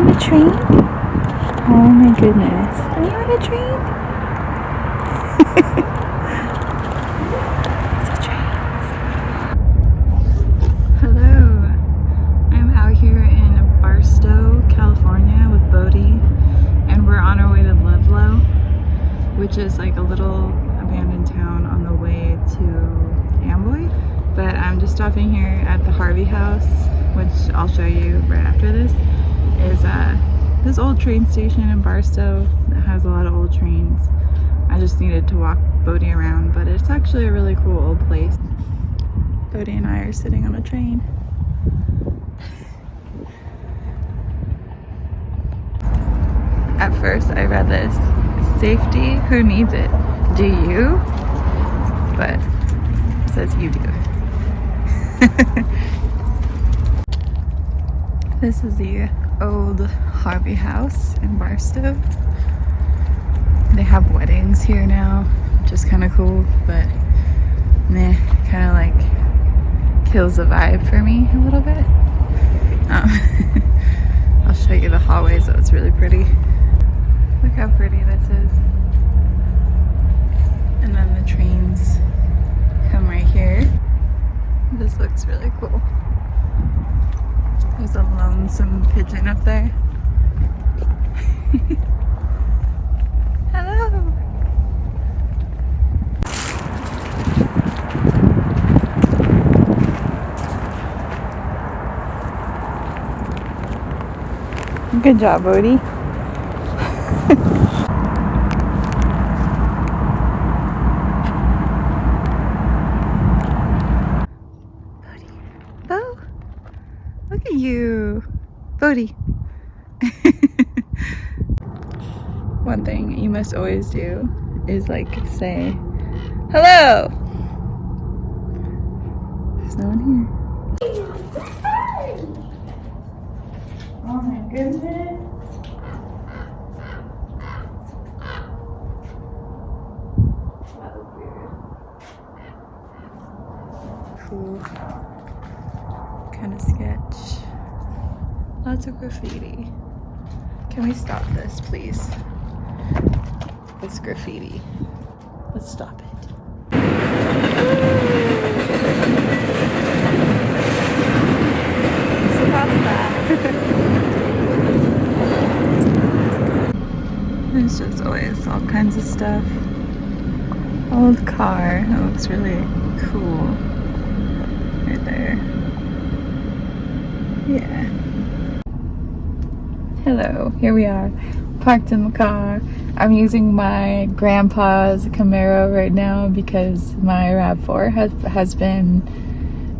on a train? Oh my goodness. Are you on a train? It's a train. Hello. I'm out here in Barstow, California with Bodhi, and we're on our way to Ludlow, which is like a little abandoned town on the way to Amboy. But I'm just stopping here at the Harvey House, which I'll show you right after this. Is this old train station in Barstow that has a lot of old trains. I just needed to walk Bodhi around, but it's actually a really cool old place. Bodhi and I are sitting on a train. At first I read this, safety, who needs it? Do you? But it says you do. This is the old Harvey House in Barstow. They have weddings here now, which is kind of cool, but meh, kind of like kills the vibe for me a little bit. I'll show you the hallways, though. It's really pretty. Look how pretty this is. And then the trains come right here. This looks really cool. There's a lonesome pigeon up there. Hello! Good job, Bodhi. Oh, look at you, Bodhi. One thing you must always do is like say, hello! There's no one here. Oh my goodness. That was weird. Cool. Kind of sketch. Lots of graffiti. Can we stop this, please? It's graffiti. Let's stop it. So that's that. There's just always all kinds of stuff. Old car. That looks really cool. Right there. Yeah. Hello, here we are, parked in the car. I'm using my grandpa's Camaro right now because my RAV4 has been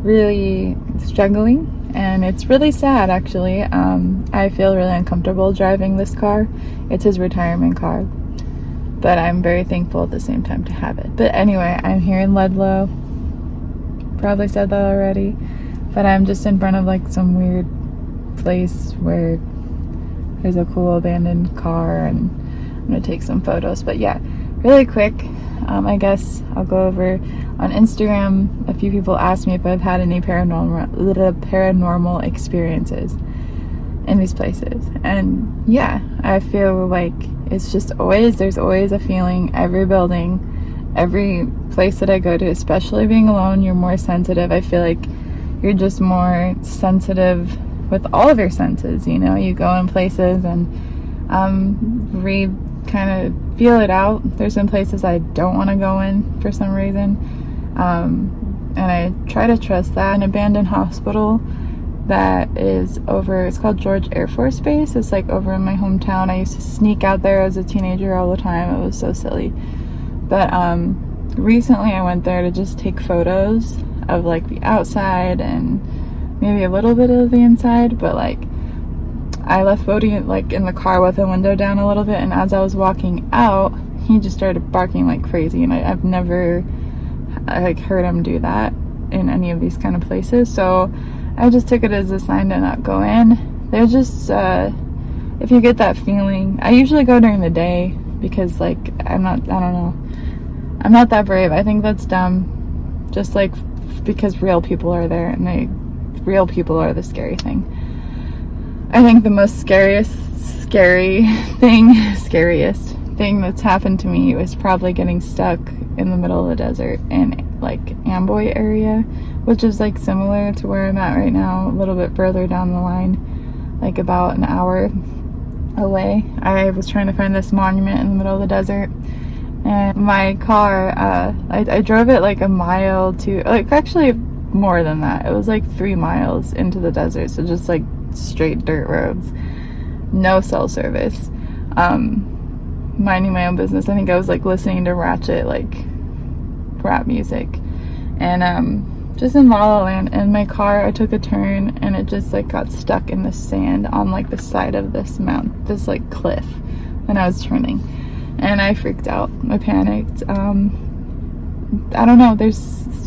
really struggling, and it's really sad actually. I feel really uncomfortable driving this car. It's his retirement car, but I'm very thankful at the same time to have it. But anyway, I'm here in Ludlow. Probably said that already, but I'm just in front of like some weird place where there's a cool abandoned car, and I'm gonna take some photos. But yeah, really quick, I guess I'll go over on Instagram. A few people asked me if I've had any paranormal experiences in these places, and yeah, I feel like it's just there's always a feeling. Every building, every place that I go to, especially being alone, you're more sensitive. I feel like you're just more sensitive with all of your senses, you know. You go in places and kind of feel it out. There's some places I don't want to go in for some reason, and I try to trust that. An abandoned hospital that is over, it's called George Air Force Base. It's like over in my hometown. I used to sneak out there as a teenager all the time. It was so silly. But recently I went there to just take photos of like the outside and maybe a little bit of the inside, but like I left Bodhi like in the car with the window down a little bit, and as I was walking out, he just started barking like crazy, and I've never like heard him do that in any of these kind of places. So I just took it as a sign to not go in. They're just if you get that feeling, I usually go during the day because like I don't know, I'm not that brave. I think that's dumb, just like because real people are there, and real people are the scary thing. I think the most scariest thing that's happened to me was probably getting stuck in the middle of the desert in like Amboy area, which is like similar to where I'm at right now, a little bit further down the line, like about an hour away. I was trying to find this monument in the middle of the desert, and my car, I drove it like a mile to, like actually more than that. It was like 3 miles into the desert, so just like straight dirt roads, no cell service, minding my own business. I think I was like listening to ratchet like rap music, and just in La La Land. And my car, I took a turn and it just like got stuck in the sand on like the side of this this like cliff when I was turning, and I freaked out. I panicked. I don't know, there's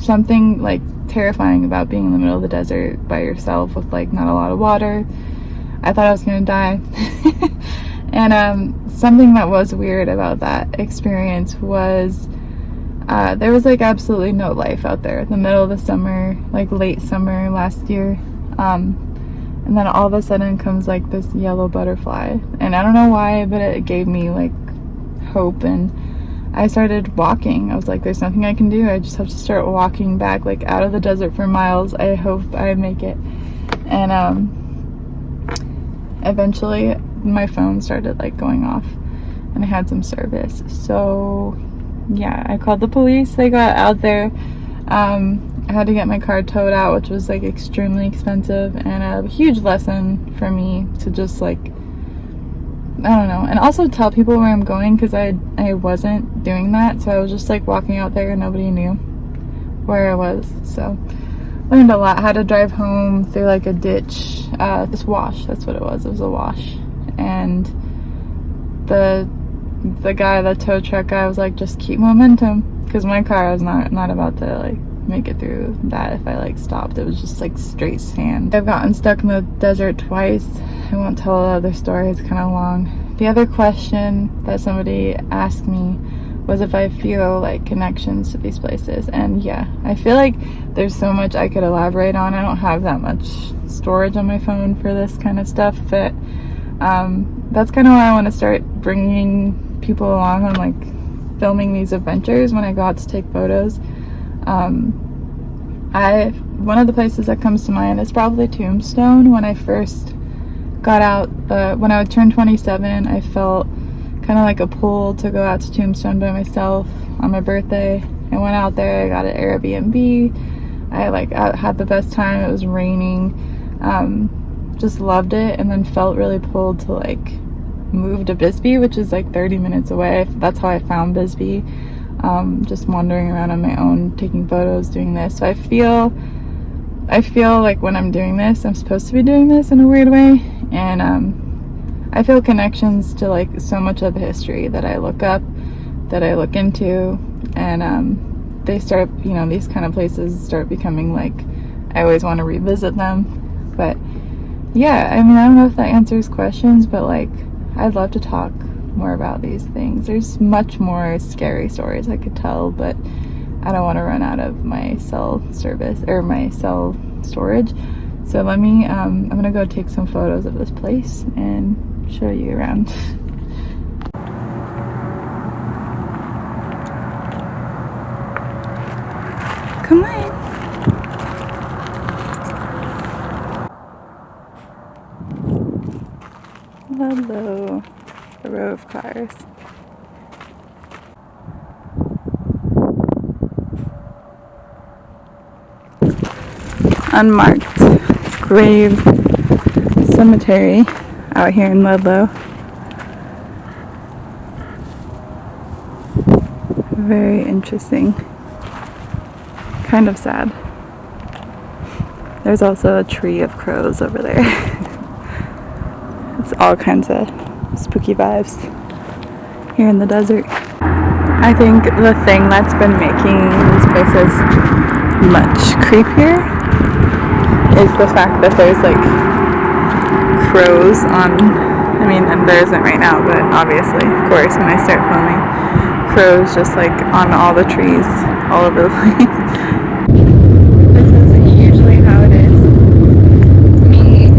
something like terrifying about being in the middle of the desert by yourself with like not a lot of water. I thought I was gonna die. And something that was weird about that experience was there was like absolutely no life out there in the middle of the summer, like late summer last year. And then all of a sudden comes like this yellow butterfly, and I don't know why, but it gave me like hope, and I started walking. I was like, there's nothing I can do. I just have to start walking back like out of the desert for miles. I hope I make it. And eventually my phone started like going off and I had some service. So yeah, I called the police. They got out there. I had to get my car towed out, which was like extremely expensive, and a huge lesson for me to just like, I don't know, and also tell people where I'm going, because I wasn't doing that. So I was just like walking out there and nobody knew where I was. So learned a lot. Had to drive home through like a ditch, this wash, that's what it was. It was a wash. And the guy, the tow truck guy, was like, just keep momentum, because my car was not about to like make it through that if I like stopped. It was just like straight sand. I've gotten stuck in the desert twice. I won't tell the other story, it's kind of long. The other question that somebody asked me was if I feel like connections to these places, and yeah, I feel like there's so much I could elaborate on. I don't have that much storage on my phone for this kind of stuff, but that's kind of why I want to start bringing people along on like filming these adventures when I go out to take photos. One of the places that comes to mind is probably Tombstone. When I first got out, when I would turn 27, I felt kind of like a pull to go out to Tombstone by myself on my birthday. I went out there, I got an Airbnb. I had the best time. It was raining. Just loved it, and then felt really pulled to like move to Bisbee, which is like 30 minutes away. That's how I found Bisbee. Just wandering around on my own, taking photos, doing this. So I feel like when I'm doing this, I'm supposed to be doing this in a weird way, and I feel connections to like so much of the history that I look up, that I look into, and they start, you know, these kind of places start becoming like, I always want to revisit them. But yeah, I mean, I don't know if that answers questions, but like, I'd love to talk more about these things. There's much more scary stories I could tell, but I don't want to run out of my cell service or my cell storage. So let me, I'm gonna go take some photos of this place and show you around. Come on. Ludlow, a row of cars. Unmarked grave cemetery out here in Ludlow. Very interesting. Kind of sad. There's also a tree of crows over there. It's all kinds of spooky vibes here in the desert. I think the thing that's been making these places much creepier is the fact that there's like crows on, I mean, and there isn't right now, but obviously, of course, when I start filming, crows just like on all the trees all over the place. This is usually how it is. Me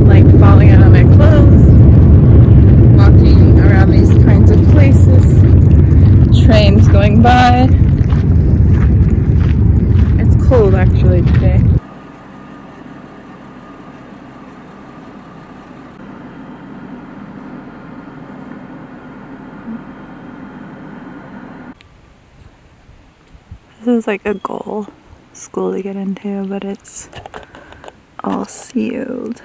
like falling out of my This is like a goal school to get into, but it's all sealed.